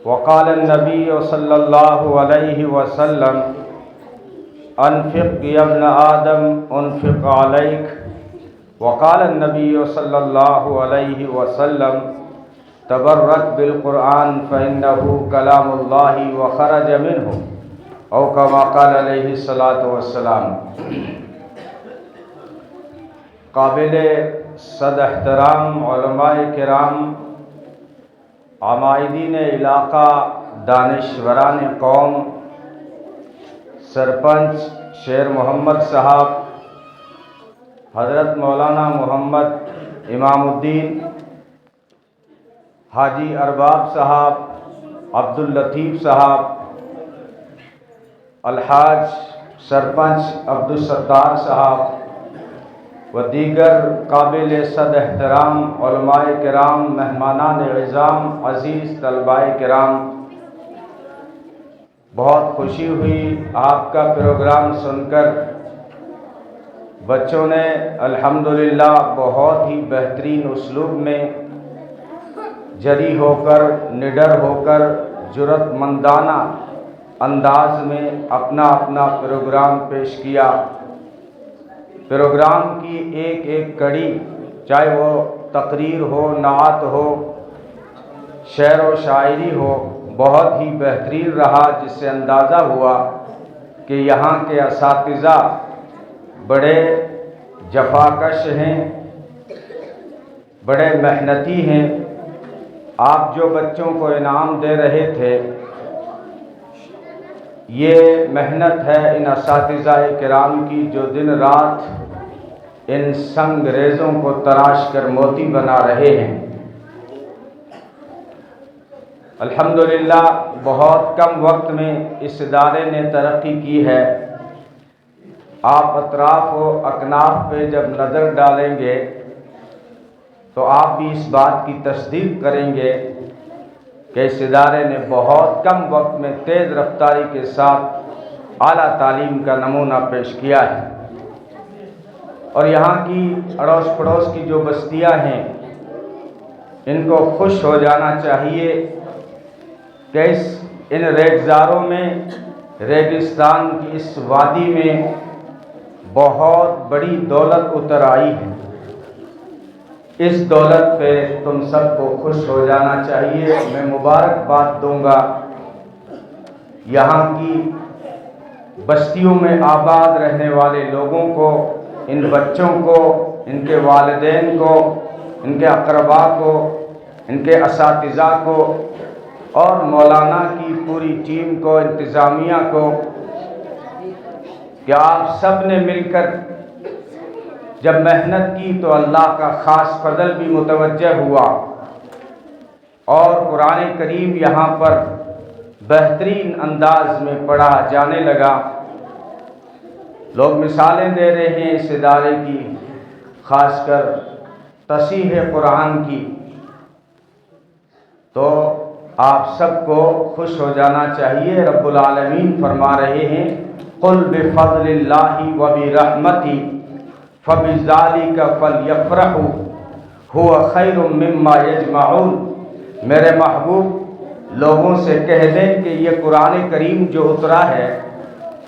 وقال النبي صلى الله عليه وسلم انفق يا ابن آدم انفق عليك وقال النبي صلى الله عليه وسلم تبرك بالقرآن فإنه كلام الله وخرج منه او كما قال علیہ الصلاۃ والسلام۔ قابل صد احترام علماء کرام، عمائدین علاقہ، دانشوران قوم، سرپنچ شیر محمد صاحب، حضرت مولانا محمد امام الدین، حاجی ارباب صاحب، عبداللطیف صاحب، الحاج سرپنچ عبدالستار صاحب و دیگر قابل صد احترام علماء کرام، مہمانان عظام، عزیز طلباء کرام، بہت خوشی ہوئی آپ کا پروگرام سن کر۔ بچوں نے الحمدللہ بہت ہی بہترین اسلوب میں، جری ہو کر، نڈر ہو کر، جرأت مندانہ انداز میں اپنا پروگرام پیش کیا۔ پروگرام کی ایک ایک کڑی، چاہے وہ تقریر ہو، نعت ہو، شعر و شاعری ہو، بہت ہی بہترین رہا، جس سے اندازہ ہوا کہ یہاں کے اساتذہ بڑے جفاکش ہیں، بڑے محنتی ہیں۔ آپ جو بچوں کو انعام دے رہے تھے، یہ محنت ہے ان اساتذہ کرام کی، جو دن رات ان سنگ ریزوں کو تراش کر موتی بنا رہے ہیں۔ الحمدللہ بہت کم وقت میں اس ادارے نے ترقی کی ہے۔ آپ اطراف و اکناف پہ جب نظر ڈالیں گے تو آپ بھی اس بات کی تصدیق کریں گے کہ اس ادارے نے بہت کم وقت میں تیز رفتاری کے ساتھ اعلیٰ تعلیم کا نمونہ پیش کیا ہے۔ اور یہاں کی اڑوس پڑوس کی جو بستیاں ہیں، ان کو خوش ہو جانا چاہیے کہ ان ریگزاروں میں، ریگستان کی اس وادی میں بہت بڑی دولت اتر آئی ہے۔ اس دولت پہ تم سب کو خوش ہو جانا چاہیے۔ میں مبارکباد دوں گا یہاں کی بستیوں میں آباد رہنے والے لوگوں کو، ان بچوں کو، ان کے والدین کو، ان کے اقربا کو، ان کے اساتذہ کو، اور مولانا کی پوری ٹیم کو، انتظامیہ کو، کہ آپ سب نے مل کر جب محنت کی تو اللہ کا خاص فضل بھی متوجہ ہوا، اور قرآن کریم یہاں پر بہترین انداز میں پڑھا جانے لگا۔ لوگ مثالیں دے رہے ہیں اس ادارے کی، خاص کر تصحیح قرآن کی، تو آپ سب کو خوش ہو جانا چاہیے۔ رب العالمین فرما رہے ہیں قُلْ بِفَضْلِ اللَّهِ وَبِرَحْمَتِهِ فَبِذَلِكَ فَلْيَفْرَحُوا هُوَ خَيْرٌ مِّمَّا يَجْمَعُونَ۔ میرے محبوب لوگوں سے کہہ دیں کہ یہ قرآن کریم جو اترا ہے،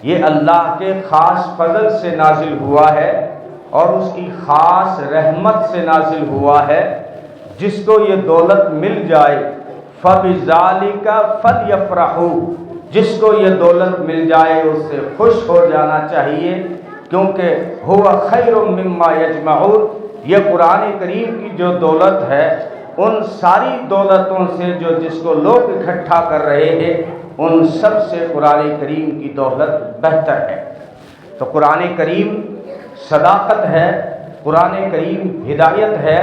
یہ اللہ کے خاص فضل سے نازل ہوا ہے اور اس کی خاص رحمت سے نازل ہوا ہے۔ جس کو یہ دولت مل جائے فَبِذَلِكَ فَلْيَفْرَحُوا، جس کو یہ دولت مل جائے اس سے خوش ہو جانا چاہیے، کیونکہ هُوَ خَيْرٌ مِّمَّا يَجْمَعُونَ، یہ قرآن کریم کی جو دولت ہے، ان ساری دولتوں سے جو جس کو لوگ اکٹھا کر رہے ہیں، ان سب سے قرآن کریم کی دولت بہتر ہے۔ تو قرآن کریم صداقت ہے، قرآن کریم ہدایت ہے،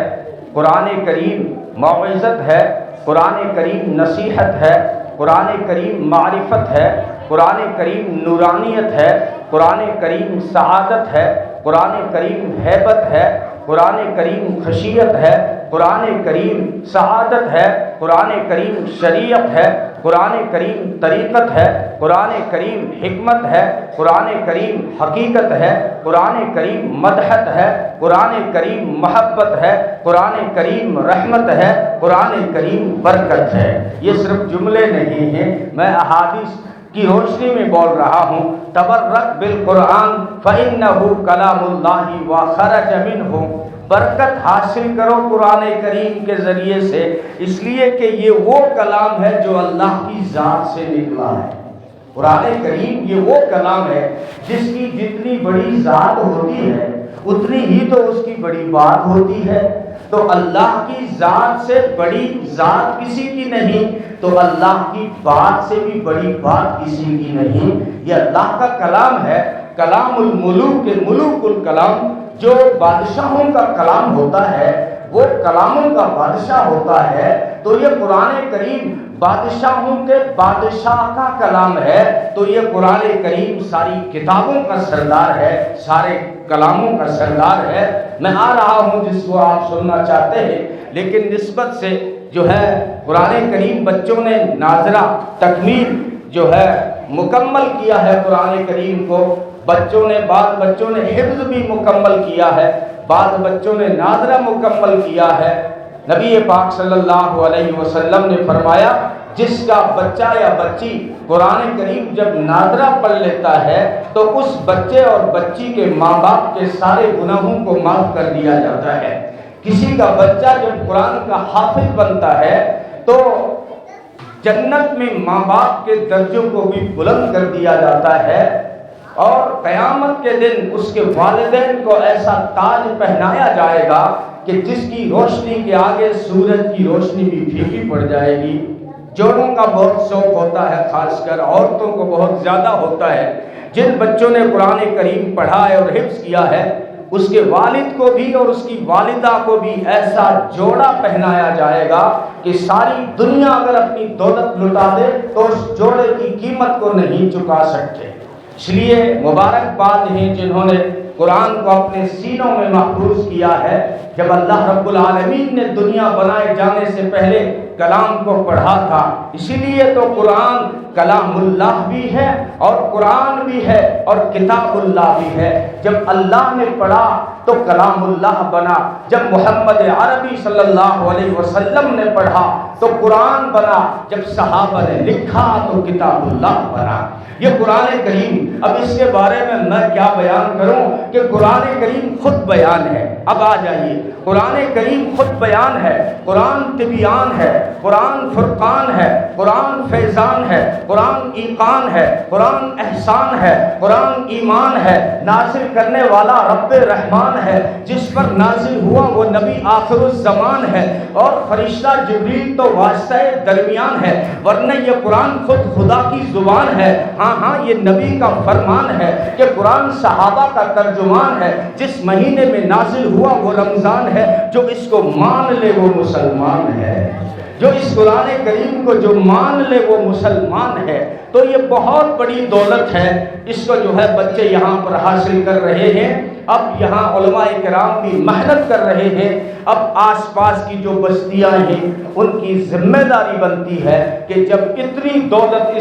قرآن کریم موعظت ہے، قرآن کریم نصیحت ہے، قرآن کریم معرفت ہے، قرآن کریم نورانیت ہے، قرآن کریم سعادت ہے، قرآن کریم ہیبت ہے، قرآن کریم خشیت ہے، قرآن کریم سعادت ہے، قرآن کریم شریعت ہے، قرآن کریم طریقت ہے، قرآن کریم حکمت ہے، قرآن کریم حقیقت ہے، قرآن کریم مدحت ہے، قرآن کریم محبت ہے، قرآن کریم رحمت ہے، قرآن کریم برکت ہے۔ یہ صرف جملے نہیں ہیں، میں احادیث کی روشنی میں بول رہا ہوں۔ تبرک بالقرآن فإنہ کلام اللہ وخرج منہ، برکت حاصل کرو قرآن کریم کے ذریعے سے، اس لیے کہ یہ وہ کلام ہے جو اللہ کی ذات سے نکلا ہے۔ قرآن کریم یہ وہ کلام ہے جس کی جتنی بڑی ذات ہوتی ہے اتنی ہی تو اس کی بڑی بات ہوتی ہے۔ تو اللہ کی ذات سے بڑی ذات کسی کی نہیں، تو اللہ کی بات سے بھی بڑی بات کسی کی نہیں۔ یہ اللہ کا کلام ہے، کلام الملوک کے ملوک الکلام، جو بادشاہوں کا کلام ہوتا ہے، وہ کلاموں کا بادشاہ ہوتا ہے۔ تو یہ قرآن کریم بادشاہوں کے بادشاہ کا کلام ہے، تو یہ قرآن کریم ساری کتابوں کا سردار ہے، سارے کلاموں کا سردار ہے۔ میں آ رہا ہوں جس کو آپ سننا چاہتے ہیں، لیکن نسبت سے جو ہے قرآن کریم بچوں نے ناظرہ تکمیل جو ہے مکمل کیا ہے قرآن کریم کو، بچوں نے بعض بچوں نے حفظ بھی مکمل کیا ہے، بعض بچوں نے ناظرہ مکمل کیا ہے۔ نبی پاک صلی اللہ علیہ وسلم نے فرمایا جس کا بچہ یا بچی قرآن کریم جب ناظرہ پڑھ لیتا ہے تو اس بچے اور بچی کے ماں باپ کے سارے گناہوں کو معاف کر دیا جاتا ہے۔ کسی کا بچہ جب قرآن کا حافظ بنتا ہے تو جنت میں ماں باپ کے درجوں کو بھی بلند کر دیا جاتا ہے، اور قیامت کے دن اس کے والدین کو ایسا تاج پہنایا جائے گا کہ جس کی روشنی کے آگے سورج کی روشنی بھی پھیکی پڑ جائے گی۔ جوڑوں کا بہت شوق ہوتا ہے، خاص کر عورتوں کو بہت زیادہ ہوتا ہے۔ جن بچوں نے قرآن کریم پڑھا ہے اور حفظ کیا ہے، اس کے والد کو بھی اور اس کی والدہ کو بھی ایسا جوڑا پہنایا جائے گا کہ ساری دنیا اگر اپنی دولت لٹا دے تو اس جوڑے کی قیمت کو نہیں چکا سکتے۔ اس لیے مبارکباد ہیں جنہوں نے قرآن کو اپنے سینوں میں محفوظ کیا ہے۔ جب اللہ رب العالمین نے دنیا بنائے جانے سے پہلے کلام کو پڑھا تھا، اسی لیے تو قرآن کلام اللہ بھی ہے اور قرآن بھی ہے اور کتاب اللہ بھی ہے۔ جب اللہ نے پڑھا تو کلام اللہ بنا، جب محمد عربی صلی اللہ علیہ وسلم نے پڑھا تو قرآن بنا، جب صحابہ نے لکھا تو کتاب اللہ بنا۔ یہ قرآن کریم، اب اس کے بارے میں کیا بیان کروں کہ قرآن کریم خود بیان ہے۔ اب آ جائیے، قرآن کریم خود بیان ہے، قرآن تبیان ہے، قرآن فرقان ہے، قرآن فیضان ہے، قرآن ایقان ہے، قرآن احسان ہے، قرآن ایمان ہے، نازل کرنے والا رب رحمان ہے، جس پر نازل ہوا وہ نبی آخر الزمان ہے، اور فرشتہ جبریل تو واسطہ درمیان ہے، ورنہ یہ قرآن خود خدا کی زبان ہے۔ ہاں یہ نبی کا فرمان ہے کہ قرآن صحابہ کا ترجمان ہے۔ جس مہینے میں نازل ہوا وہ رمضان ہے، جو اس کو مان لے وہ مسلمان ہے۔ جو اس قرآن کریم کو جو مان لے وہ مسلمان ہے۔ تو یہ بہت بڑی دولت ہے، اس کو جو ہے بچے یہاں پر حاصل کر رہے ہیں۔ اب یہاں علماء کرام بھی محنت کر رہے ہیں۔ اب آس پاس کی جو بستیاں ہیں ان کی ذمہ داری بنتی ہے کہ جب اتنی دولت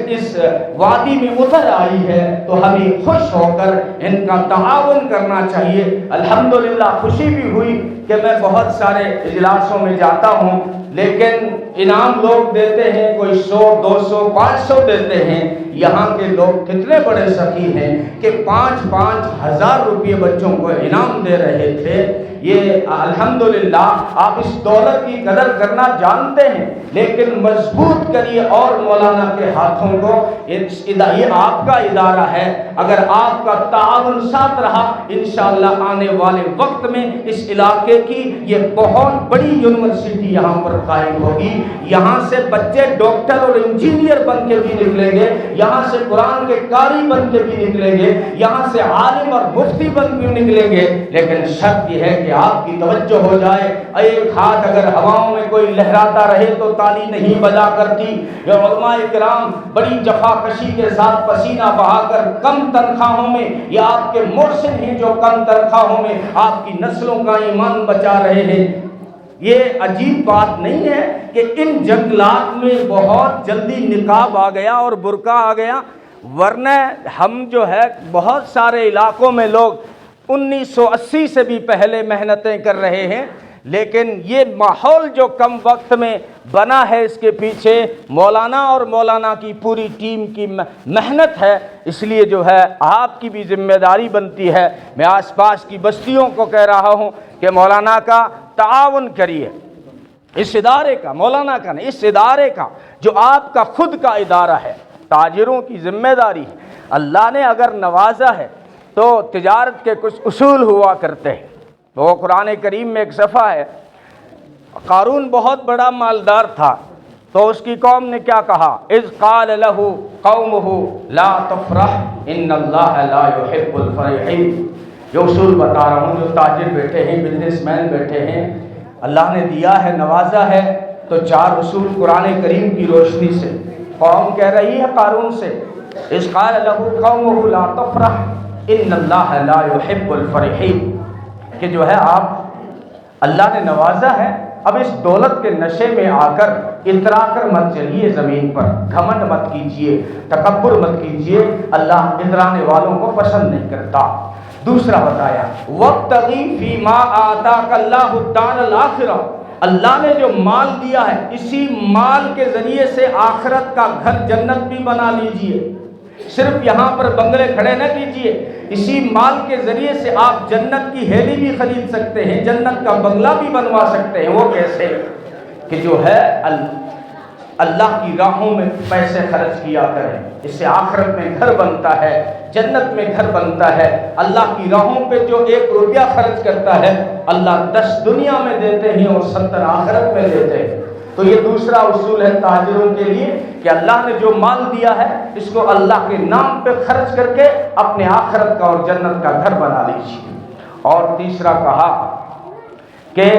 اس وادی میں اتر آئی ہے تو ہمیں خوش ہو کر ان کا تعاون کرنا چاہیے۔ الحمدللہ خوشی بھی ہوئی کہ میں بہت سارے اجلاسوں میں جاتا ہوں، لیکن انعام لوگ دیتے ہیں، کوئی 100 200 500 دیتے ہیں۔ یہاں کے لوگ کتنے بڑے سخی ہیں کہ 5-5 ہزار روپے بچوں کو انعام دے رہے تھے۔ یہ الحمدللہ آپ اس دولت کی قدر کرنا جانتے ہیں، لیکن مضبوط کریے اور مولانا کے ہاتھوں کو۔ یہ آپ کا ادارہ ہے، اگر آپ کا تعاون ساتھ رہا انشاءاللہ آنے والے وقت میں اس علاقے کی یہ بہت بڑی یونیورسٹی یہاں پر قائم ہوگی۔ یہاں سے بچے ڈاکٹر اور انجینئر بن کے بھی نکلیں گے، یہاں سے قرآن کے قاری بن کے بھی نکلیں گے، یہاں سے عالم اور مفتی بن کے نکلیں گے، لیکن شرط یہ ہے کہ آپ کی توجہ ہو جائے۔ ایک ہاتھ اگر ہواؤں میں کوئی لہراتا رہے تو تالی نہیں بجا کرتی۔ یہ علماء کرام بڑی جفاکشی کے ساتھ پسینہ بہا کر کم تنخواہوں میں، یہ آپ کے مرشد ہیں جو کم تنخواہوں میں آپ کی نسلوں کا ایمان بچا رہے ہیں۔ یہ عجیب بات نہیں ہے کہ ان جنگلات میں بہت جلدی نقاب آ گیا اور برقع آ گیا، ورنہ ہم جو ہے بہت سارے علاقوں میں لوگ 1980 سے بھی پہلے محنتیں کر رہے ہیں، لیکن یہ ماحول جو کم وقت میں بنا ہے اس کے پیچھے مولانا اور مولانا کی پوری ٹیم کی محنت ہے۔ اس لیے جو ہے آپ کی بھی ذمہ داری بنتی ہے، میں آس پاس کی بستیوں کو کہہ رہا ہوں کہ مولانا کا تعاون کریے، اس ادارے کا، مولانا کا نہیں، اس ادارے کا جو آپ کا خود کا ادارہ ہے، تاجروں کی ذمہ داری ہے۔ اللہ نے اگر نوازا ہے تو تجارت کے کچھ اصول ہوا کرتے ہیں، وہ قرآن کریم میں ایک صفحہ ہے، قارون بہت بڑا مالدار تھا تو اس کی قوم نے کیا کہا، اذ قال له قومه لا تفرح ان اللہ لا يحب الفرحین۔ جو اصول بتا رہا ہوں، جو تاجر بیٹھے ہیں، بزنس مین بیٹھے ہیں، اللہ نے دیا ہے، نوازا ہے، تو 4 اصول قرآن کریم کی روشنی سے قوم کہہ رہی ہے قارون سے، اذ قال له قومه لا تفرح ان اللہ لا يحب الفرحین، کہ جو ہے آپ اللہ نے نوازا ہے، اب اس دولت کے نشے میں آ کر اترا کر مت چلیے زمین پر، گھمنڈ مت کیجئے، تکبر مت کیجئے، اللہ اترانے والوں کو پسند نہیں کرتا۔ دوسرا بتایا وَابْتَغِ فِي مَا آتَاكَ اللَّهُ الدَّارَ الْآخِرَةَ، اللہ نے جو مال دیا ہے اسی مال کے ذریعے سے آخرت کا گھر جنت بھی بنا لیجئے، صرف یہاں پر بنگلے کھڑے نہ کیجئے، اسی مال کے ذریعے سے آپ جنت کی ہیلی بھی خرید سکتے ہیں، جنت کا بنگلہ بھی بنوا سکتے ہیں۔ وہ کیسے؟ کہ جو ہے اللہ کی راہوں میں پیسے خرچ کیا کریں، اس سے آخرت میں گھر بنتا ہے، جنت میں گھر بنتا ہے۔ اللہ کی راہوں پہ جو 1 روپیہ خرچ کرتا ہے اللہ 10 دنیا میں دیتے ہیں اور 70 آخرت میں دیتے ہیں۔ تو یہ دوسرا اصول ہے تاجروں کے لیے کہ اللہ نے جو مال دیا ہے اس کو اللہ کے نام پہ خرچ کر کے اپنے آخرت کا اور جنت کا گھر بنا لیجیے۔ اور تیسرا کہا کہ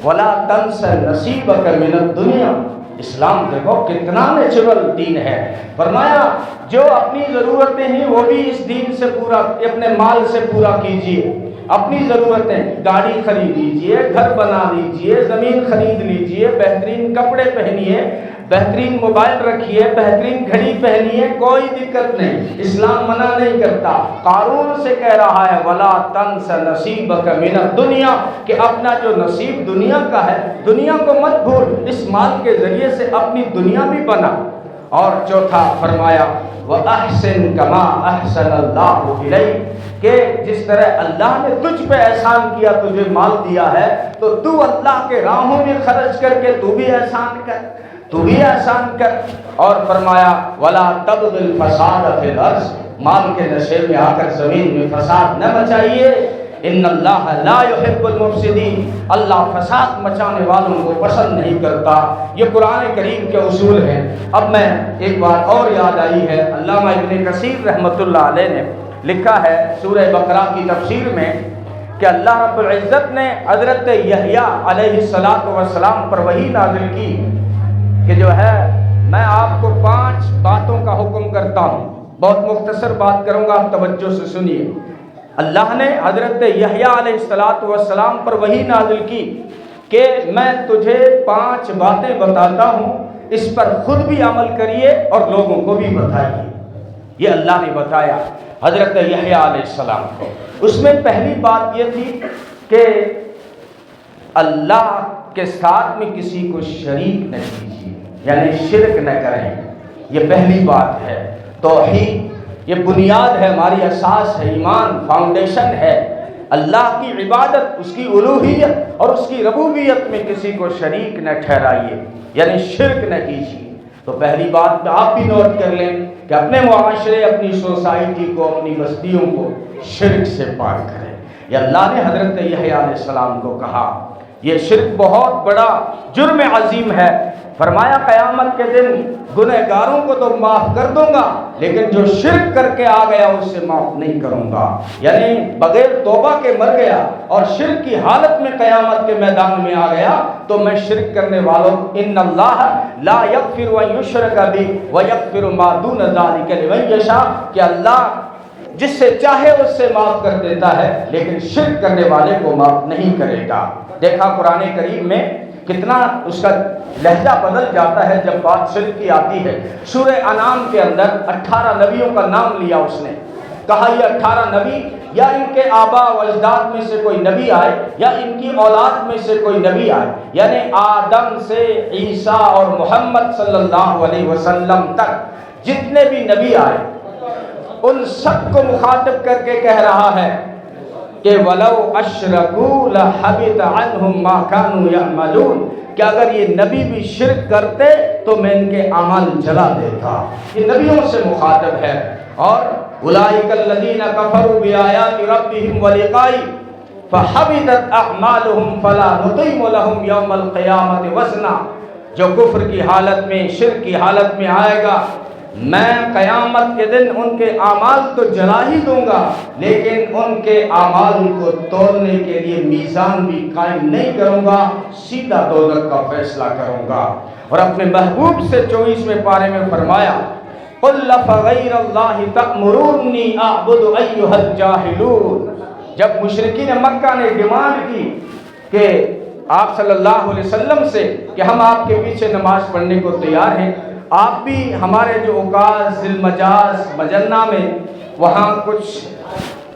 وَلَا تَنْسَ نَصِيبَكَ مِنَ الدُّنْيَا، اسلام دیکھو کتنا نیچرل دین ہے، فرمایا جو اپنی ضرورتیں ہیں وہ بھی اس دین سے پورا، اپنے مال سے پورا کیجئے، اپنی ضرورتیں، گاڑی خرید لیجئے، گھر بنا لیجئے، زمین خرید لیجئے، بہترین کپڑے پہنیے، بہترین موبائل رکھیے، بہترین گھڑی پہنیے، کوئی دقت نہیں، اسلام منع نہیں کرتا۔ قارون سے کہہ رہا ہے وَلَا تَنْسَ نَصِيبَكَ مِنَ الدُّنْيَا، کہ اپنا جو نصیب دنیا کا ہے دنیا کو مت بھول، اس مال کے ذریعے سے اپنی دنیا بھی بنا۔ اور چوتھا فرمایا وَأَحْسِن كَمَا أَحْسَنَ اللَّهُ إِلَيْكَ، کہ جس طرح اللہ نے تجھ پہ احسان کیا، تجھے مال دیا ہے تو تو اللہ کے راہوں میں خرچ کر کے تو بھی احسان کر، تو بھی احسان کر۔ اور فرمایا وَلَا تَبْغِ الْفَسَادَ فِي الْأَرْضِ، مال کے نشے میں آ کر زمین میں فساد نہ مچائیے، ان اللہ لا يحب المفسدین، اللہ فساد مچانے والوں کو پسند نہیں کرتا۔ یہ قرآن کریم کے اصول ہیں۔ اب میں ایک بات اور یاد آئی ہے، علامہ ابن کثیر رحمۃ اللہ علیہ نے لکھا ہے سورہ بقرہ کی تفسیر میں کہ اللہ رب العزت نے حضرت یحییٰ علیہ السلام پر وحی نازل کی کہ جو ہے میں آپ کو 5 باتوں کا حکم کرتا ہوں، بہت مختصر بات کروں گا، آپ توجہ سے سنیے۔ اللہ نے حضرت یحییٰ علیہ السلام پر وحی نازل کی کہ میں تجھے 5 باتیں بتاتا ہوں، اس پر خود بھی عمل کریے اور لوگوں کو بھی بتائیے۔ یہ اللہ نے بتایا حضرت یحییٰ علیہ السلام کو۔ اس میں پہلی بات یہ تھی کہ اللہ کے ساتھ میں کسی کو شریک نہ کیجیے، یعنی شرک نہ کریں، یہ پہلی بات ہے۔ توحید یہ بنیاد ہے، ہماری اساس ہے، ایمان فاؤنڈیشن ہے۔ اللہ کی عبادت، اس کی الوہیت اور اس کی ربوبیت میں کسی کو شریک نہ ٹھہرائیے، یعنی شرک نہ کیجیے۔ تو پہلی بات آپ بھی نوٹ کر لیں کہ اپنے معاشرے، اپنی سوسائٹی کو، اپنی بستیوں کو شرک سے پاک کریں۔ یہ اللہ نے حضرت یحییٰ علیہ السلام کو کہا۔ یہ شرک بہت بڑا جرم عظیم ہے، فرمایا قیامت کے دن گنہگاروں کو تو معاف کر دوں گا لیکن جو شرک کر کے آ گیا اس سے معاف نہیں کروں گا، یعنی بغیر توبہ کے مر گیا اور شرک کی حالت میں قیامت کے میدان میں آ گیا تو میں شرک کرنے والوں، ان اللہ لا یغفر ان یشرک بہ ویغفر ما دون ذلک لمن یشاء، کہ اللہ جس سے چاہے اس سے معاف کر دیتا ہے لیکن شرک کرنے والے کو معاف نہیں کرے گا۔ دیکھا قرآن کریم میں کتنا اس کا لہجہ بدل جاتا ہے جب بات شرک کی آتی ہے۔ سورہ انعام کے اندر 18 نبیوں کا نام لیا اس نے، کہا یہ 18 نبی یا ان کے آباء و اجداد میں سے کوئی نبی آئے یا ان کی اولاد میں سے کوئی نبی آئے، یعنی آدم سے عیسیٰ اور محمد صلی اللہ علیہ وسلم تک جتنے بھی نبی آئے ان سب کو مخاطب کر کے کہہ رہا ہے کہ وَلَوْ أَشْرَكُوا لَحَبِطَ عَنْهُمْ مَا كَانُوا يَعْمَلُونَ، کہ اگر یہ نبی بھی شرک کرتے تو میں ان کے اعمال جلا دیتا۔ یہ نبیوں سے مخاطب ہے۔ اور اولئک الذین کفروا بآیات ربہم ولقائہ فحبطت اعمالہم فلا نقیم لہم یوم القیامۃ وزنا، جو کفر کی حالت میں، شرک کی حالت میں آئے گا، میں قیامت کے دن ان کے اعمال تو جلا ہی دوں گا، لیکن ان کے اعمال کو تولنے کے لیے میزان بھی قائم نہیں کروں گا، سیدھا دوزخ کا فیصلہ کروں گا۔ اور اپنے محبوب سے 24ویں پارے میں فرمایا قُلْ فَغَيْرَ اللَّهِ تَأْمُرُونِّي أَعْبُدُ أَيُّهَا الْجَاهِلُونَ، جب مشرکین مکہ نے ڈیمانڈ کی کہ آپ صلی اللہ علیہ وسلم سے کہ ہم آپ کے پیچھے نماز پڑھنے کو تیار ہیں، آپ بھی ہمارے جو اوقاز، ذی المجاز، مجنہ میں وہاں کچھ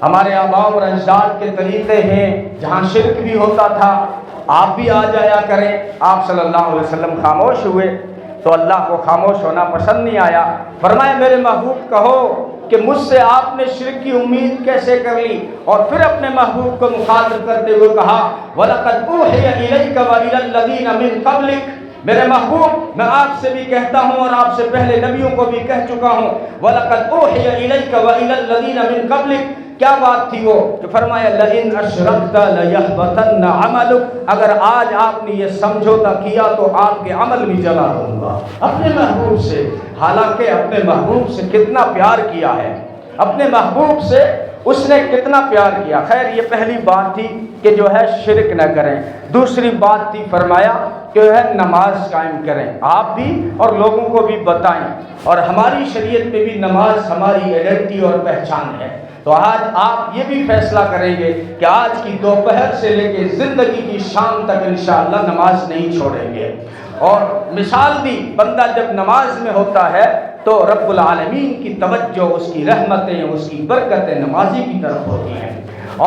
ہمارے آباء اور اجداد کے طریقے ہیں جہاں شرک بھی ہوتا تھا، آپ بھی آ جایا کریں۔ آپ صلی اللہ علیہ وسلم خاموش ہوئے تو اللہ کو خاموش ہونا پسند نہیں آیا، فرمایا میرے محبوب کہو کہ مجھ سے آپ نے شرک کی امید کیسے کر لی؟ اور پھر اپنے محبوب کو مخاطب کرتے ہوئے کہا وَلَقَدْ أُوحِيَ إِلَيْكَ وَإِلَى الَّذِينَ مِن قَبْلِكَ، میرے محبوب میں آپ سے بھی کہتا ہوں اور آپ سے پہلے نبیوں کو بھی کہہ چکا ہوں، وَلَقَدْ أُوحِيَ إِلَيْكَ وَإِلَى الَّذِينَ مِن قَبْلِكَ، کیا بات تھی وہ کہ فرمایا لَئِنْ أَشْرَكْتَ لَيَحْبَطَنَّ عَمَلُكَ، اگر آج آپ نے یہ سمجھوتا کیا تو آپ کے عمل بھی جلا دوں گا۔ اپنے محبوب سے، حالانکہ اپنے محبوب سے کتنا پیار کیا ہے، اپنے محبوب سے اس نے کتنا پیار کیا۔ خیر یہ پہلی بات تھی کہ جو ہے شرک نہ کریں۔ دوسری بات تھی فرمایا کہ جو ہے نماز قائم کریں، آپ بھی اور لوگوں کو بھی بتائیں، اور ہماری شریعت میں بھی نماز ہماری آئیڈینٹی اور پہچان ہے۔ تو آج آپ یہ بھی فیصلہ کریں گے کہ آج کی دوپہر سے لے کے زندگی کی شام تک انشاءاللہ نماز نہیں چھوڑیں گے۔ اور مثال دی، بندہ جب نماز میں ہوتا ہے تو رب العالمین کی توجہ، اس کی رحمتیں، اس کی برکتیں نمازی کی طرف ہوتی ہیں۔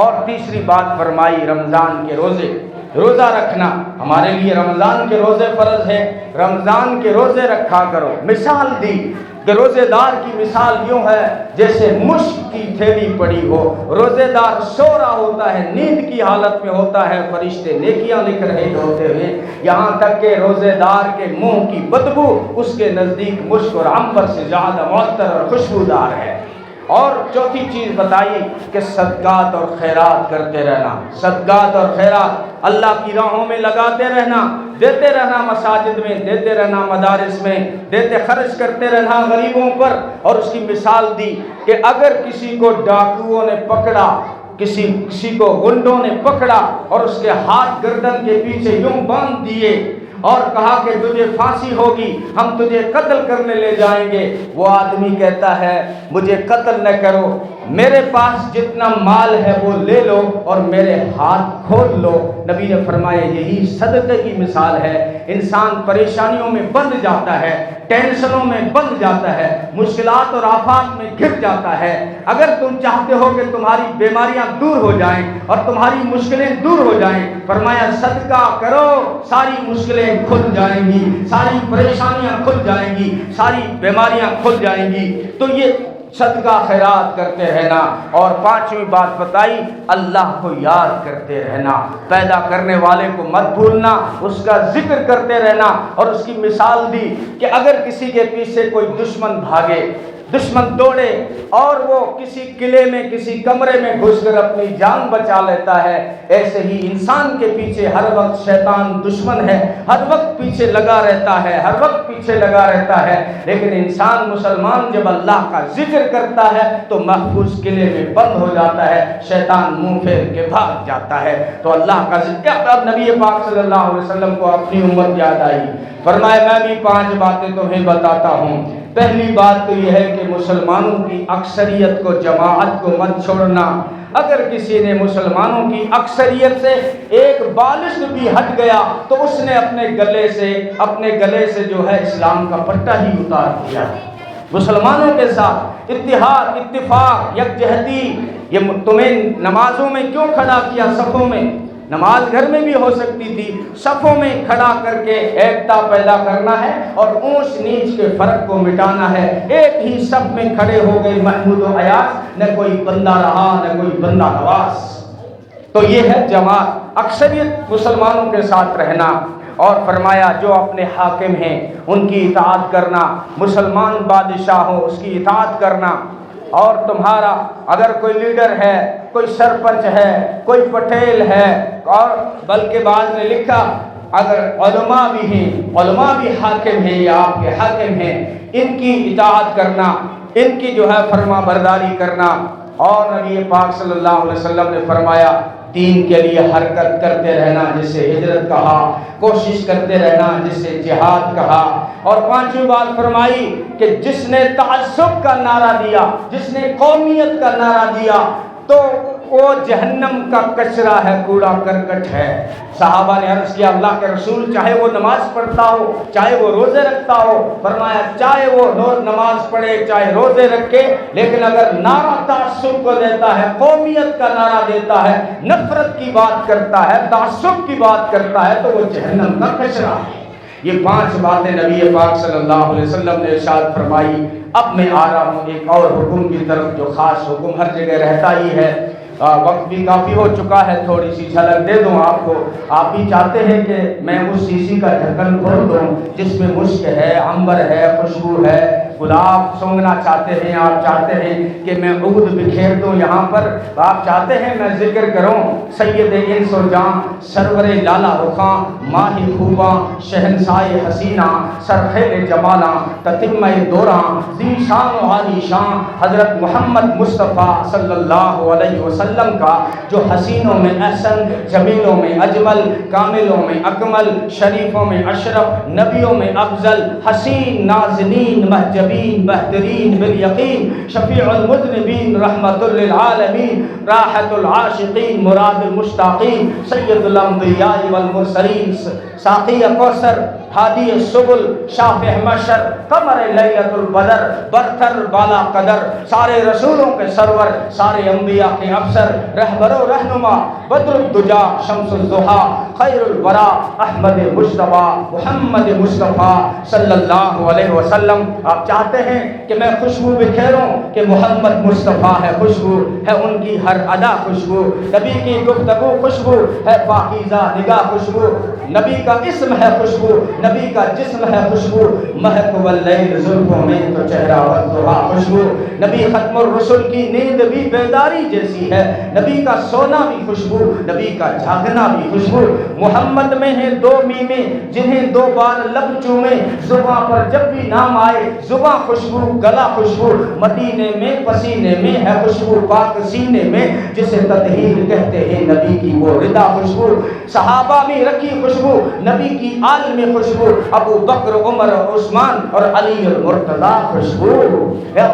اور تیسری بات فرمائی رمضان کے روزے، روزہ رکھنا، ہمارے لیے رمضان کے روزے فرض ہیں، رمضان کے روزے رکھا کرو۔ مثال دی کہ روزے دار کی مثال یوں ہے جیسے مشک کی تھیلی پڑی ہو، روزے دار سو رہا ہوتا ہے، نیند کی حالت میں ہوتا ہے، فرشتے نیکیاں لکھ رہے ہوتے ہیں، یہاں تک کہ روزے دار کے منہ کی بدبو اس کے نزدیک مشک اور عنبر سے زیادہ معطر اور خوشبودار ہے۔ اور چوتھی چیز بتائی کہ صدقات اور خیرات کرتے رہنا، صدقات اور خیرات اللہ کی راہوں میں لگاتے رہنا، دیتے رہنا، مساجد میں دیتے رہنا، مدارس میں دیتے، خرچ کرتے رہنا غریبوں پر۔ اور اس کی مثال دی کہ اگر کسی کو ڈاکوؤں نے پکڑا، کسی کو گنڈوں نے پکڑا اور اس کے ہاتھ گردن کے پیچھے یوں باندھ دیے اور کہا کہ تجھے پھانسی ہوگی، ہم تجھے قتل کرنے لے جائیں گے، وہ آدمی کہتا ہے مجھے قتل نہ کرو، میرے پاس جتنا مال ہے وہ لے لو اور میرے ہاتھ کھول لو۔ نبی نے فرمایا یہی صدقے کی مثال ہے۔ انسان پریشانیوں میں بندھ جاتا ہے، ٹینشنوں میں بندھ جاتا ہے، مشکلات اور آفات میں گر جاتا ہے۔ اگر تم چاہتے ہو کہ تمہاری بیماریاں دور ہو جائیں اور تمہاری مشکلیں دور ہو جائیں، فرمایا صدقہ کرو، ساری مشکلیں کھل جائیں گی، ساری پریشانیاں کھل جائیں گی، ساری بیماریاں کھل جائیں گی۔ تو یہ صدقہ خیرات کرتے رہنا۔ اور پانچویں بات بتائی اللہ کو یاد کرتے رہنا، پیدا کرنے والے کو مت بھولنا، اس کا ذکر کرتے رہنا۔ اور اس کی مثال دی کہ اگر کسی کے پیچھے کوئی دشمن بھاگے، دشمن دوڑے اور وہ کسی قلعے میں، کسی کمرے میں گھس کر اپنی جان بچا لیتا ہے، ایسے ہی انسان کے پیچھے ہر وقت شیطان دشمن ہے، ہر وقت پیچھے لگا رہتا ہے، ہر وقت پیچھے لگا رہتا ہے۔ لیکن انسان مسلمان جب اللہ کا ذکر کرتا ہے تو محفوظ قلعے میں بند ہو جاتا ہے، شیطان منہ پھیر کے بھاگ جاتا ہے۔ تو اللہ کا ذکر، اب نبی پاک صلی اللہ علیہ وسلم کو اپنی امت یاد آئی، فرمایا میں بھی 5 باتیں تمہیں بتاتا ہوں۔ پہلی بات تو یہ ہے کہ مسلمانوں کی اکثریت کو، جماعت کو مت چھوڑنا۔ اگر کسی نے مسلمانوں کی اکثریت سے ایک بالش بھی ہٹ گیا تو اس نے اپنے گلے سے جو ہے اسلام کا پٹا ہی اتار دیا۔ مسلمانوں کے ساتھ اتحاد، اتفاق، یکجہتی، یہ تمہیں نمازوں میں کیوں کھڑا کیا؟ صفوں میں، نماز گھر میں بھی ہو سکتی تھی، صفوں میں کھڑا کر کے ایکتا پیدا کرنا ہے اور اونچ نیچ کے فرق کو مٹانا ہے۔ ایک ہی صف میں کھڑے ہو گئے محمود و ایاز، نہ کوئی بندہ رہا نہ کوئی بندہ نواز۔ تو یہ ہے جماعت، اکثریت مسلمانوں کے ساتھ رہنا۔ اور فرمایا جو اپنے حاکم ہیں ان کی اطاعت کرنا، مسلمان بادشاہ ہو اس کی اطاعت کرنا۔ اور تمہارا اگر کوئی لیڈر ہے، کوئی سرپنچ ہے، کوئی پٹیل ہے، اور بلکہ بعد میں لکھا اگر علماء بھی ہیں، علماء بھی حاکم ہیں یا آپ کے حاکم ہیں، ان کی اطاعت کرنا، ان کی جو ہے فرما برداری کرنا۔ اور نبی پاک صلی اللہ علیہ وسلم نے فرمایا دین کے لیے حرکت کرتے رہنا جسے ہجرت کہا، کوشش کرتے رہنا جسے جہاد کہا۔ اور پانچویں بات فرمائی کہ جس نے تعصب کا نعرہ دیا، جس نے قومیت کا نعرہ دیا تو وہ جہنم کا کچرا ہے، کوڑا کرکٹ ہے۔ صحابہ نے عرض کیا اللہ کے رسول چاہے وہ نماز پڑھتا ہو، چاہے وہ روزے رکھتا ہو، فرمایا چاہے وہ نماز پڑھے چاہے روزے رکھے، لیکن اگر نعرہ تعصب کو دیتا ہے، قومیت کا نعرہ دیتا ہے، نفرت کی بات کرتا ہے، تعصب کی بات کرتا ہے تو وہ جہنم کا کچرا ہے۔ یہ 5 باتیں نبی پاک صلی اللہ علیہ وسلم نے ارشاد فرمائی۔ اب میں آ رہا ہوں ایک اور حکم کی طرف جو خاص حکم ہر جگہ رہتا ہی ہے۔ وقت بھی کافی ہو چکا ہے، تھوڑی سی جھلک دے دوں آپ کو۔ آپ بھی چاہتے ہیں کہ میں اس شیشی کا ڈھکن کھول دوں جس میں مشک ہے، عنبر ہے، خوشبو ہے، گلاب سونگنا چاہتے ہیں، آپ چاہتے ہیں کہ میں عود بکھیر دوں یہاں پر، آپ چاہتے ہیں میں ذکر کروں سید انس و جاں، سرور لالا رخاں، ماہی خوباں، شہنشاہ حسینہ، سرخیل جمالاں، تتمہ دوراں، ذی شان و عالی شان حضرت محمد مصطفیٰ صلی اللہ علیہ وسلم کا جو حسینوں میں احسن، جمیلوں میں اجمل، کاملوں میں اکمل، شریفوں میں اشرف، نبیوں میں افضل، حسین نازنین محجبین بہترین بالیقین، شفیع المذنبین رحمت للعالمین، راحت العاشقین مراد المشتاقین، سید الانبیاء والمرسلین، ساقی کوثر، ہادی السبل، شافع محشر، قمر لیلۃ البدر، برتر بالا قدر، سارے رسولوں کے سرور، سارے انبیاء کے افسر، رہبر و رہنما، بدر الدجا، شمس الضحیٰ، خیر الورا، احمد مصطفیٰ محمد مصطفیٰ صلی اللہ علیہ وسلم۔ آپ چاہتے ہیں کہ میں خوشبو بکھیروں کہ محمد مصطفیٰ ہے خوشبو، ہے ان کی ہر ادا خوشبو، نبی کی گفتگو خوشبو ہے، پاکیزہ نگاہ خوشبو، نبی کا اسم ہے خوشبو، نبی کا جسم ہے خوشبو، مہک واللیل زلفوں میں تو چہرہ والضحیٰ خوشبو، نبی ختم الرسل کی نیند بھی بیداری جیسی ہے، نبی کا سونا بھی خوشبو، نبی کا جاگنا بھی خوشبو، محمد میں ہیں 2 میمیں جنہیں 2 بار لب چومے، زباں پر جب بھی نام آئے زباں خوشبو گلا خوشبو، مدینے میں پسینے میں ہے خوشبو، پاک سینے میں جسے تطہیر کہتے ہیں نبی کی وہ ردا خوشبو، صحابہ میں رکھی خوشبو، نبی کی آل میں خوشبو، ابو بکر عمر عثمان اور علی المرتضیٰ خوشبو،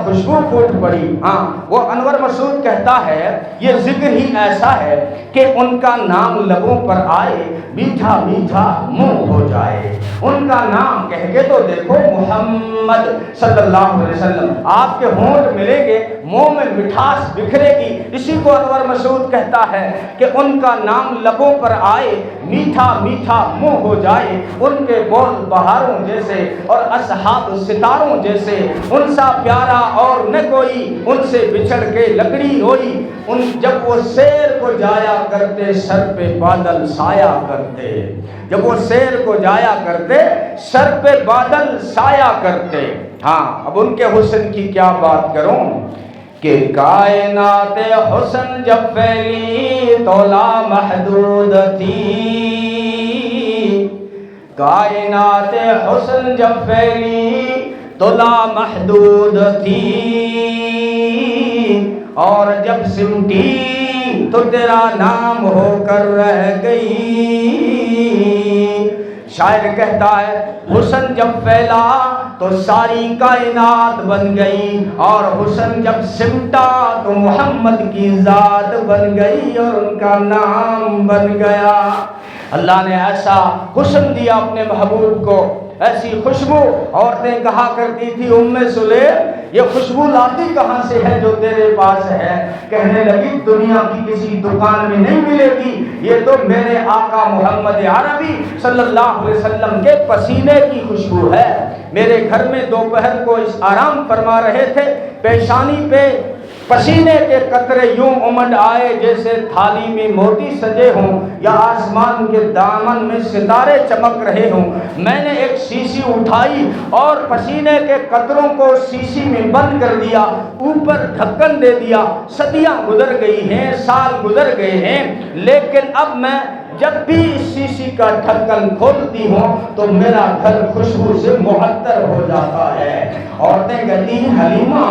خوشبو پھوٹ پڑی۔ ہاں وہ انور مسعود کہتا ہے یہ ذکر ہی ایسا ہے کہ ان کا نام لبوں پر آئے میٹھا میٹھا منہ ہو جائے، ان کا نام کہہ کے تو دیکھو محمد صلی اللہ علیہ وسلم، آپ کے ہونٹ ملیں گے منہ میں مٹھاس بکھرے گی، اسی کو انور مسعود کہتا ہے کہ ان کا نام لبوں پر آئے میٹھا میٹھا منہ ہو جائے، ان کے بول بہاروں جیسے اور اصحاب ستاروں جیسے، ان سا پیارا اور نہ کوئی، ان سے بچھڑ کے لکڑی روئی، ان جب وہ سیر کو جایا کرتے سر پہ بادل سایہ کرتے، جب وہ سیر کو جایا کرتے سر پہ بادل سایہ کرتے۔ ہاں اب ان کے حسن کی کیا بات کروں کہ کائنات حسن جب پھیلی تو لامحدود تھی، کائنات حسن جب پھیلی تو لامحدود تھی، اور جب سمٹی تو تیرا نام ہو کر رہ گئی، شاعر کہتا ہے حسن جب پھیلا تو ساری کائنات بن گئی، اور حسن جب سمٹا تو محمد کی ذات بن گئی اور ان کا نام بن گیا۔ اللہ نے ایسا حسن دیا اپنے محبوب کو، ایسی خوشبو۔ عورتیں کہا کرتی تھی ام سلیم یہ خوشبو لاتی کہاں سے ہے جو تیرے پاس ہے؟ کہنے لگی دنیا کی کسی دکان میں نہیں ملے گی، یہ تو میرے آقا محمد عربی صلی اللہ علیہ وسلم کے پسینے کی خوشبو ہے۔ میرے گھر میں دوپہر کو اس آرام فرما رہے تھے، پیشانی پہ پسینے کے قطرے یوں امڈ آئے جیسے تھالی میں موتی سجے ہوں یا آسمان کے دامن میں ستارے چمک رہے ہوں۔ میں نے ایک شیشی اٹھائی اور پسینے کے قطروں کو شیشی میں بند کر دیا، اوپر ڈھکن دے دیا۔ صدیاں گزر گئی ہیں، سال گزر گئے ہیں، لیکن اب میں جب بھی اس شیشی کا ڈھکن کھولتی ہوں تو میرا گھر خوشبو سے معطر ہو جاتا ہے۔ عورتیں کہتی ہیں حلیمہ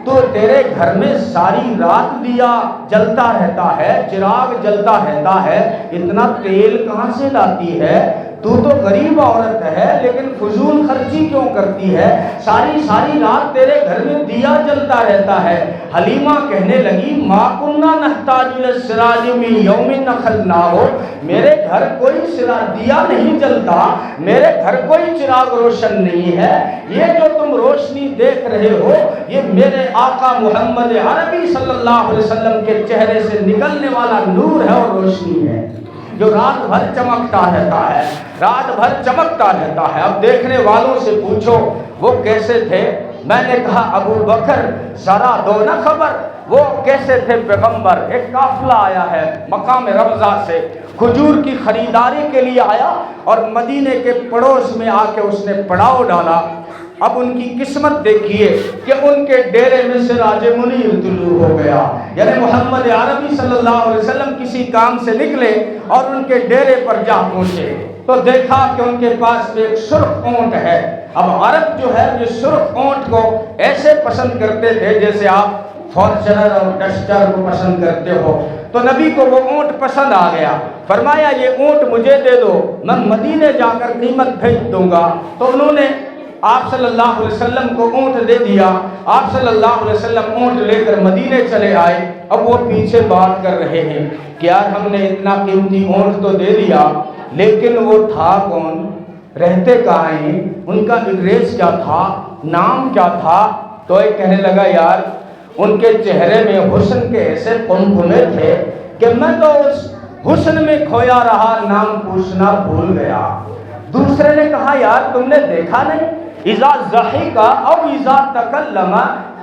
تو تیرے گھر میں ساری رات دیا جلتا رہتا ہے، چراغ جلتا رہتا ہے، اتنا تیل کہاں سے لاتی ہے؟ تو غریب عورت ہے لیکن فضول خرچی کیوں کرتی ہے؟ ساری رات تیرے گھر میں دیا جلتا رہتا ہے۔ حلیمہ کہنے لگی ما کننا نحتاج الی السراج من یوم نخلناہ، میرے گھر کوئی دیا نہیں جلتا، میرے گھر کوئی چراغ روشن نہیں ہے، یہ جو تم روشنی دیکھ رہے ہو یہ میرے آقا محمد عربی صلی اللہ علیہ وسلم کے چہرے سے نکلنے والا نور ہے اور روشنی ہے جو رات بھر چمکتا رہتا ہے، رات بھر چمکتا رہتا ہے۔ اب دیکھنے والوں سے پوچھو وہ کیسے تھے؟ میں نے کہا ابو بکر ذرا دو نا خبر، وہ کیسے تھے پیغمبر؟ ایک قافلہ آیا ہے مقام رمضہ سے، کھجور کی خریداری کے لیے آیا اور مدینے کے پڑوس میں آ کے اس نے پڑاؤ ڈالا۔ اب ان کی قسمت دیکھیے کہ ان کے ڈیرے میں سراج منیر طلوع ہو گیا، یعنی محمد عربی صلی اللہ علیہ وسلم کسی کام سے نکلے اور ان کے ڈیرے پر جا پہنچے تو دیکھا کہ ان کے پاس ایک سرخ اونٹ ہے۔ اب عرب جو ہے یہ سرخ اونٹ کو ایسے پسند کرتے تھے جیسے آپ فارچونر اور ڈسٹر کو پسند کرتے ہو، تو نبی کو وہ اونٹ پسند آ گیا۔ فرمایا یہ اونٹ مجھے دے دو، میں مدینے جا کر قیمت بھیج دوں گا۔ تو انہوں نے آپ صلی اللہ علیہ وسلم کو اونٹ دے دیا۔ آپ صلی اللہ علیہ وسلم اونٹ لے کر مدینے چلے آئے۔ اب وہ پیچھے بات کر رہے ہیں کہ یار ہم نے اتنا قیمتی اونٹ تو دے دیا لیکن وہ تھا کون، رہتے کہاں ہیں، ان کا ایڈریس کیا تھا، نام کیا تھا؟ تو ایک کہنے لگا یار ان کے چہرے میں حسن کے ایسے قمقمے تھے کہ میں تو اس حسن میں کھویا رہا، نام پوچھنا بھول گیا۔ دوسرے نے کہا یار تم نے دیکھا نہیں اذا ضحک او اذا تکلم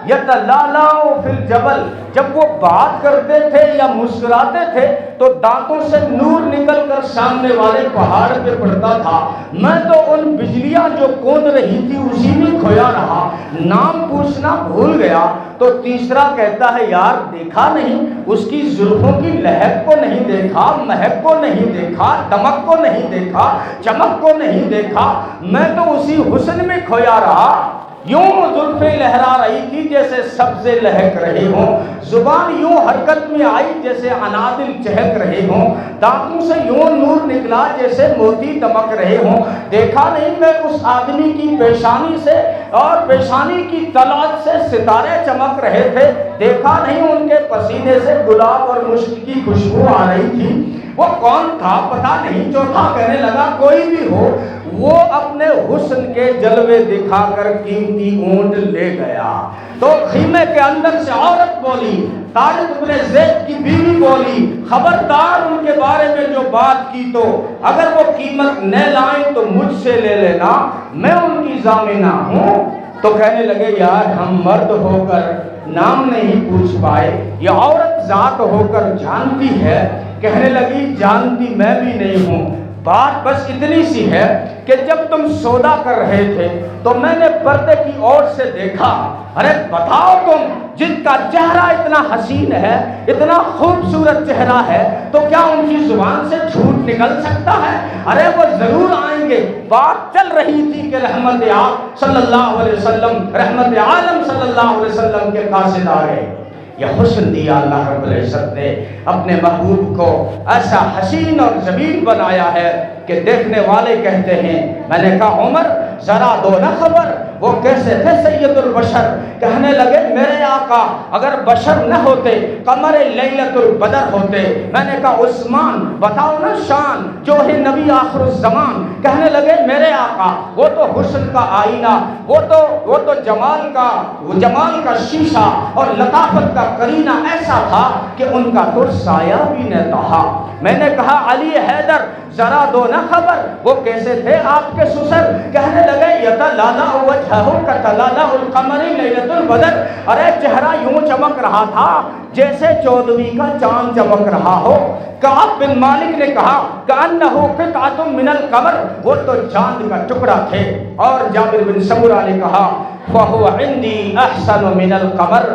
یتلالا فی الجبل، جب وہ بات کرتے تھے یا مسکراتے تھے تو دانتوں سے نور نکل کر سامنے والے پہاڑ پہ پڑتا تھا، میں تو ان بجلیاں جو کون رہی تھی اسی میں کھویا رہا، نام پوچھنا بھول گیا۔ تو تیسرا کہتا ہے یار دیکھا نہیں، اس کی زلفوں کی لہک کو نہیں دیکھا، مہک کو نہیں دیکھا، دمک کو نہیں دیکھا، چمک کو نہیں دیکھا، میں تو اسی حسن میں کھویا رہا۔ یوں زلفیں لہرا رہی تھی جیسے سبزے لہک رہے ہوں، زبان یوں حرکت میں آئی جیسے انادل چہک رہے ہوں، دانتوں سے یوں نور نکلا جیسے موتی دمک رہے ہوں۔ دیکھا نہیں میں اس آدمی کی پیشانی سے اور پیشانی کی طلعت سے ستارے چمک رہے تھے؟ دیکھا نہیں ان کے پسینے سے گلاب اور مشک کی خوشبو آ رہی تھی؟ وہ کون تھا پتا نہیں۔ چوتھا کہنے لگا کوئی بھی ہو وہ اپنے حسن کے جلوے دکھا کر قیمتی اونٹ لے گیا۔ تو خیمے کے اندر سے عورت بولی، طارق بن زید کی بیوی بولی خبردار ان کے بارے میں جو بات کی تو اگر وہ قیمت نہ لائیں تو مجھ سے لے لینا، میں ان کی ضامنہ ہوں۔ تو کہنے لگے یار ہم مرد ہو کر نام نہیں پوچھ پائے، یہ عورت ذات ہو کر جانتی ہے۔ کہنے لگی جانتی میں بھی نہیں ہوں، بات بس اتنی سی ہے کہ جب تم سودا کر رہے تھے تو میں نے پردے کی اور سے دیکھا۔ ارے بتاؤ تم جن کا چہرہ اتنا حسین ہے، اتنا خوبصورت چہرہ ہے، تو کیا ان کی زبان سے جھوٹ نکل سکتا ہے؟ ارے وہ ضرور آئیں گے۔ بات چل رہی تھی کہ رحمت عالم صلی اللہ علیہ وسلم، رحمت عالم صلی اللہ علیہ وسلم کے قاصد آ گئے۔ یہ حسن دیا اللہ رب العزت نے، اپنے محبوب کو ایسا حسین اور جمیل بنایا ہے کہ دیکھنے والے کہتے ہیں، میں نے کہا عمر ذرا دو نہ خبر وہ کیسے تھے سید البشر؟ کہنے لگے میرے آقا اگر بشر نہ ہوتے قمر لیلۃ البدر ہوتے۔ میں نے کہا عثمان بتاؤ نا شان جو ہے نبی آخر الزمان۔ کہنے لگے میرے آقا وہ تو حسن کا آئینہ، وہ تو جمال کا شیشہ اور لطافت کا قرینہ ایسا تھا کہ ان کا تو سایہ بھی نہ تھا۔ میں نے کہا علی حیدر ذرا دو نہ خبر وہ کیسے تھے آپ کے سسر؟ کہنے لگے یتلالہ وجہہ کتلالہ القمر لیلۃ البدر، ارے چہرہ یوں چمک رہا تھا جیسے 14ویں کا چاند چمک رہا ہو۔ کعب بن مالک نے کہا کأنہ قطعۃ من القمر، وہ تو چاند کا ٹکڑا تھے۔ اور جابر بن سمرہ نے کہا فَهُوَ عِنْدِي أَحْسَنُ مِنَ الْقَمَرِ،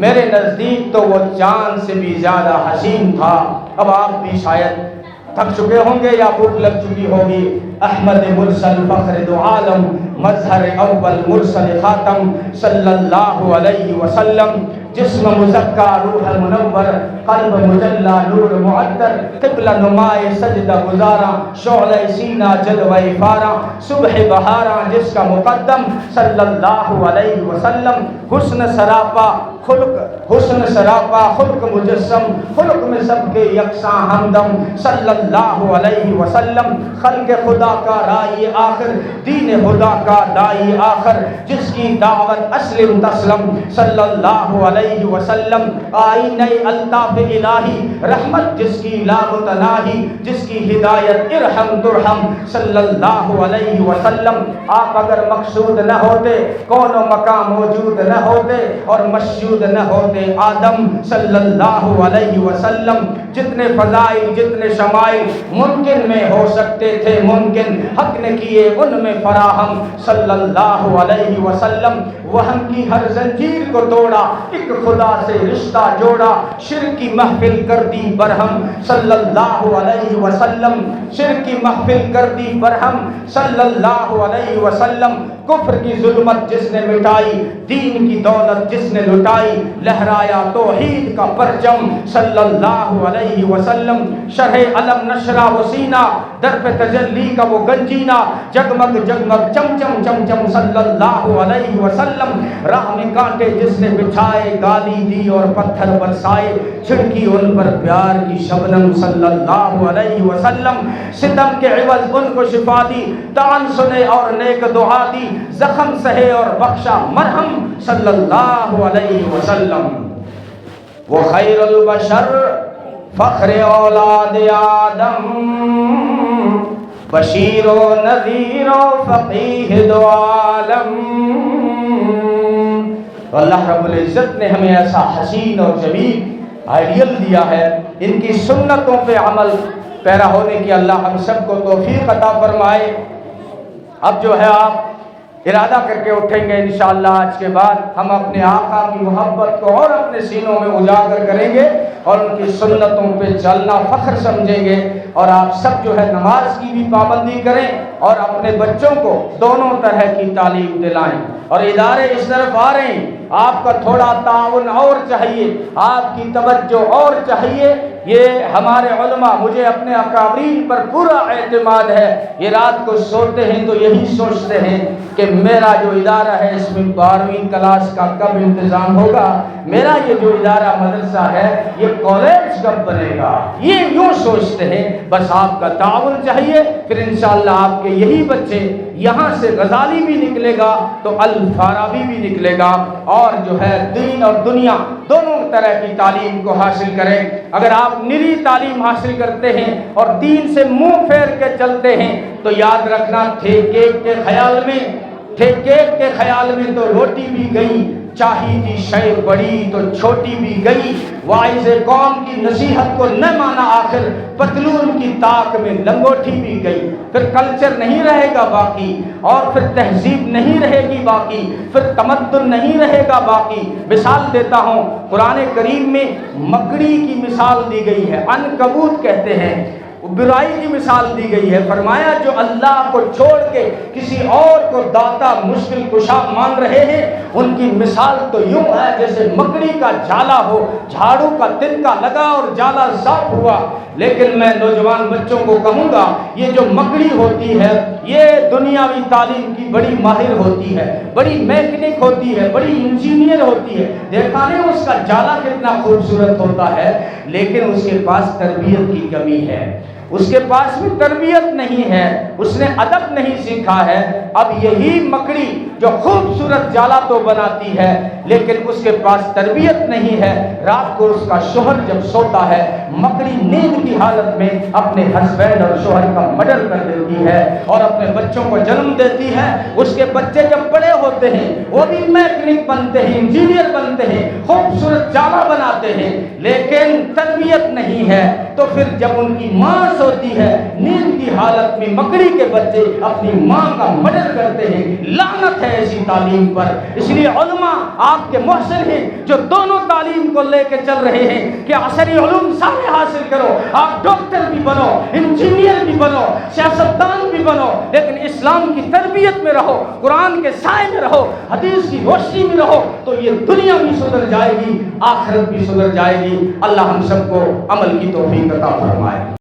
میرے نزدیک تو وہ چاند سے بھی زیادہ حسین تھا۔ اب آپ بھی شاید تھک چکے ہوں گے یا بھوک لگ چکی ہوگی۔ احمد مرسل فخر دو عالم، مظہر اول مرسل خاتم، صلی اللہ علیہ وسلم، جسم مزکا روح منور، قلب مجلہ نور معطر، قبلہ نمائے سجدہ گزارا، شعلہ سینہ جلوہ فارا، صبح بہارا جس کا مقدم صلی اللہ علیہ وسلم، حسن سراپا خلق مجسم، خلق میں سب کے یکساں ہمدم صلی اللہ علیہ وسلم، خلق خدا کا رائی آخر، دین خدا کا دائی آخر، جس کی دعوت اسلم تسلم صلی اللہ علیہ وسلم، آئینہ الطاف الہی رحمت جس کی لا متناہی، جس کی ہدایت ارحم ترحم صلی اللہ علیہ وسلم۔ آپ اگر مقصود نہ ہوتے کون و مقام موجود نہ ہوتے اور مشہود نہ ہوتے آدم صلی اللہ علیہ وسلم۔ جتنے فضائل جتنے شمائل ممکن میں ہو سکتے تھے ممکن حق نے کیے ان میں فراہم صلی اللہ علیہ وسلم۔ وہم کی ہر زنجیر کو توڑا، ایک خدا سے رشتہ جوڑا، شرک کی محفل کر دی برہم صلی اللہ علیہ وسلم، شرک کی محفل کر دی برہم صلی اللہ علیہ وسلم۔ کفر کی ظلمت جس نے مٹائی، دین کی دولت جس نے لٹائی، لہرایا توحید کا پرچم صلی اللہ علیہ وسلم۔ شرح علم نشرہ و سینہ، در پہ تجلی کا وہ گنجینہ، جگمگ جگمگ چم چم چم چم صلی اللہ علیہ وسلم۔ راہ میں کانٹے جس نے بچھائے، گالی دی اور پتھر برسائے، چھڑکی ان پر پیار کی شبنم صلی اللہ علیہ وسلم۔ ستم کے عوض ان کو شفا دی، طعن سنے اور نیک دعا دی، زخم سہے اور بخشا مرہم صلی اللہ علیہ وسلم۔ وہ خیر البشر فخر اولاد آدم، بشیر و نذیر و فقیہ دو عالم۔ تو اللہ رب العزت نے ہمیں ایسا حسین اور جمیل آئیڈیل دیا ہے، ان کی سنتوں پہ عمل پیرا ہونے کی اللہ ہم سب کو توفیق عطا فرمائے۔ اب جو ہے آپ ارادہ کر کے اٹھیں گے انشاءاللہ آج کے بعد ہم اپنے آقا کی محبت کو اور اپنے سینوں میں اجاگر کریں گے اور ان کی سنتوں پہ چلنا فخر سمجھیں گے، اور آپ سب جو ہے نماز کی بھی پابندی کریں اور اپنے بچوں کو دونوں طرح کی تعلیم دلائیں۔ اور ادارے اس طرف آ رہے ہیں، آپ کا تھوڑا تعاون اور چاہیے، آپ کی توجہ اور چاہیے۔ یہ ہمارے علماء، مجھے اپنے اکابرین پر پورا اعتماد ہے، یہ رات کو سوتے ہیں تو یہی سوچتے ہیں کہ میرا جو ادارہ ہے اس میں 12ویں کلاس کا کب انتظام ہوگا، میرا یہ جو ادارہ مدرسہ ہے یہ کالج کب بنے گا، یہ یوں سوچتے ہیں۔ بس آپ کا تعاون چاہیے، پھر انشاءاللہ آپ کے یہی بچے، یہاں سے غزالی بھی نکلے گا تو الفارابی بھی نکلے گا، اور جو ہے دین اور دنیا دونوں طرح کی تعلیم کو حاصل کریں۔ اگر آپ نری تعلیم حاصل کرتے ہیں اور دین سے منہ پھیر کے چلتے ہیں تو یاد رکھنا ٹھیکے کے خیال میں تو روٹی بھی گئی، چاہی تھی شے بڑی تو چھوٹی بھی گئی، واعظ قوم کی نصیحت کو نہ مانا آخر پتلون کی طاق میں لنگوٹی بھی گئی۔ پھر کلچر نہیں رہے گا باقی، اور پھر تہذیب نہیں رہے گی باقی، پھر تمدن نہیں رہے گا باقی۔ مثال دیتا ہوں، قرآن کریم میں مکڑی کی مثال دی گئی ہے، عنکبوت کہتے ہیں، برائی کی مثال دی گئی ہے۔ فرمایا جو اللہ کو چھوڑ کے کسی اور کو داتا مشکل کشا مان رہے ہیں ان کی مثال تو یوں ہے جیسے مکڑی کا جالا ہو، جھاڑو کا تنکا لگا اور جالا صاف ہوا۔ لیکن میں نوجوان بچوں کو کہوں گا، یہ جو مکڑی ہوتی ہے یہ دنیاوی تعلیم کی بڑی ماہر ہوتی ہے، بڑی میکنک ہوتی ہے، بڑی انجینئر ہوتی ہے، دیکھا نہیں اس کا جالا کتنا خوبصورت ہوتا ہے، لیکن اس کے پاس تربیت کی کمی ہے، اس کے پاس بھی تربیت نہیں ہے، اس نے ادب نہیں سیکھا ہے۔ اب یہی مکڑی جو خوبصورت جالا تو بناتی ہے لیکن اس کے پاس تربیت نہیں ہے، رات کو اس کا شوہر جب سوتا ہے مکڑی نیند کی حالت میں اپنے ہسبینڈ اور شوہر کا مرڈر کر دیتی ہے اور اپنے بچوں کو جنم دیتی ہے۔ اس کے بچے جب بڑے ہوتے ہیں وہ بھی میکنک بنتے ہیں، انجینئر بنتے ہیں، خوبصورت جالا بناتے ہیں، لیکن تربیت نہیں ہے۔ تو پھر جب ان کی ماں ہوتی ہے نیند کی حالت میں مکڑی کے بچے اپنی ماں کا مرڈر کرتے ہیں۔ لعنت ہے ایسی تعلیم پر۔ اس لیے علماء آپ کے محسن ہیں جو دونوں تعلیم کو لے کے چل رہے ہیں کہ عصری علوم سارے حاصل کرو، آپ ڈاکٹر بھی بنو، انجینئر بھی بنو، سیاستدان بھی بنو، لیکن اسلام کی تربیت میں رہو، قرآن کے سائے میں رہو، حدیث کی روشنی میں رہو، تو یہ دنیا بھی سدھر جائے گی، آخرت بھی سدھر جائے گی۔ اللہ ہم سب کو عمل کی توفیق عطا فرمائے۔